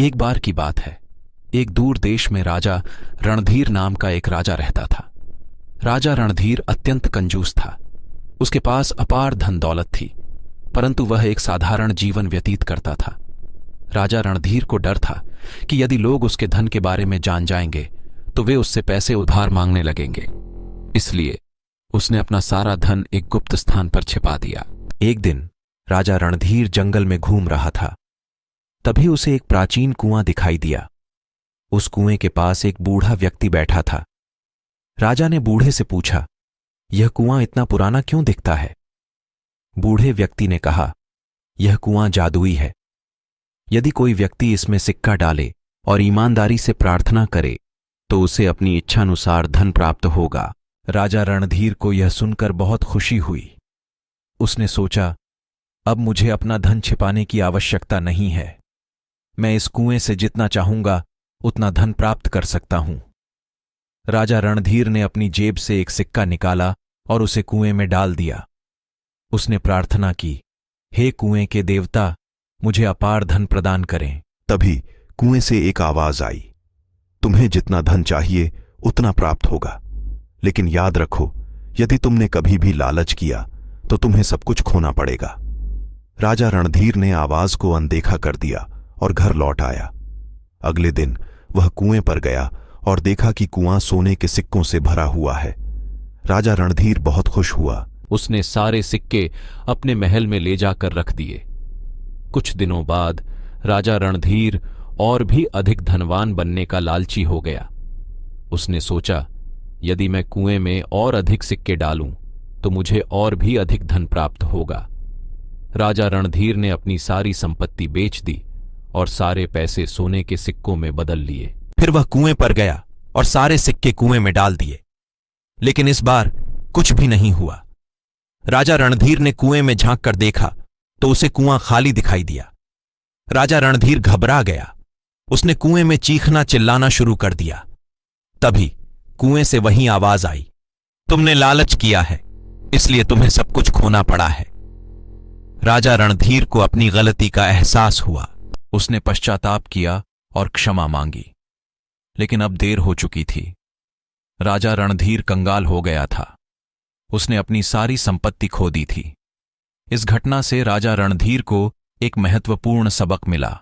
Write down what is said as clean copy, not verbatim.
एक बार की बात है। एक दूर देश में राजा रणधीर नाम का एक राजा रहता था। राजा रणधीर अत्यंत कंजूस था। उसके पास अपार धन दौलत थी, परंतु वह एक साधारण जीवन व्यतीत करता था। राजा रणधीर को डर था कि यदि लोग उसके धन के बारे में जान जाएंगे तो वे उससे पैसे उधार मांगने लगेंगे। इसलिए उसने अपना सारा धन एक गुप्त स्थान पर छिपा दिया। एक दिन राजा रणधीर जंगल में घूम रहा था। तभी उसे एक प्राचीन कुआं दिखाई दिया। उस कुएं के पास एक बूढ़ा व्यक्ति बैठा था। राजा ने बूढ़े से पूछा, यह कुआं इतना पुराना क्यों दिखता है? बूढ़े व्यक्ति ने कहा, यह कुआं जादुई है। यदि कोई व्यक्ति इसमें सिक्का डाले और ईमानदारी से प्रार्थना करे तो उसे अपनी इच्छानुसार धन प्राप्त होगा। राजा रणधीर को यह सुनकर बहुत खुशी हुई। उसने सोचा, अब मुझे अपना धन छिपाने की आवश्यकता नहीं है। मैं इस कुएं से जितना चाहूंगा उतना धन प्राप्त कर सकता हूं। राजा रणधीर ने अपनी जेब से एक सिक्का निकाला और उसे कुएं में डाल दिया। उसने प्रार्थना की, हे कुएं के देवता, मुझे अपार धन प्रदान करें। तभी कुएं से एक आवाज आई, तुम्हें जितना धन चाहिए उतना प्राप्त होगा, लेकिन याद रखो, यदि तुमने कभी भी लालच किया तो तुम्हें सब कुछ खोना पड़ेगा। राजा रणधीर ने आवाज को अनदेखा कर दिया और घर लौट आया। अगले दिन वह कुएं पर गया और देखा कि कुआं सोने के सिक्कों से भरा हुआ है। राजा रणधीर बहुत खुश हुआ। उसने सारे सिक्के अपने महल में ले जाकर रख दिए। कुछ दिनों बाद राजा रणधीर और भी अधिक धनवान बनने का लालची हो गया। उसने सोचा, यदि मैं कुएं में और अधिक सिक्के डालूं तो मुझे और भी अधिक धन प्राप्त होगा। राजा रणधीर ने अपनी सारी संपत्ति बेच दी और सारे पैसे सोने के सिक्कों में बदल लिए। फिर वह कुएं पर गया और सारे सिक्के कुएं में डाल दिए, लेकिन इस बार कुछ भी नहीं हुआ। राजा रणधीर ने कुएं में झांक कर देखा तो उसे कुआं खाली दिखाई दिया। राजा रणधीर घबरा गया। उसने कुएं में चीखना चिल्लाना शुरू कर दिया। तभी कुएं से वही आवाज आई, तुमने लालच किया है, इसलिए तुम्हें सब कुछ खोना पड़ा है। राजा रणधीर को अपनी गलती का एहसास हुआ। उसने पश्चाताप किया और क्षमा मांगी, लेकिन अब देर हो चुकी थी। राजा रणधीर कंगाल हो गया था। उसने अपनी सारी संपत्ति खो दी थी। इस घटना से राजा रणधीर को एक महत्वपूर्ण सबक मिला।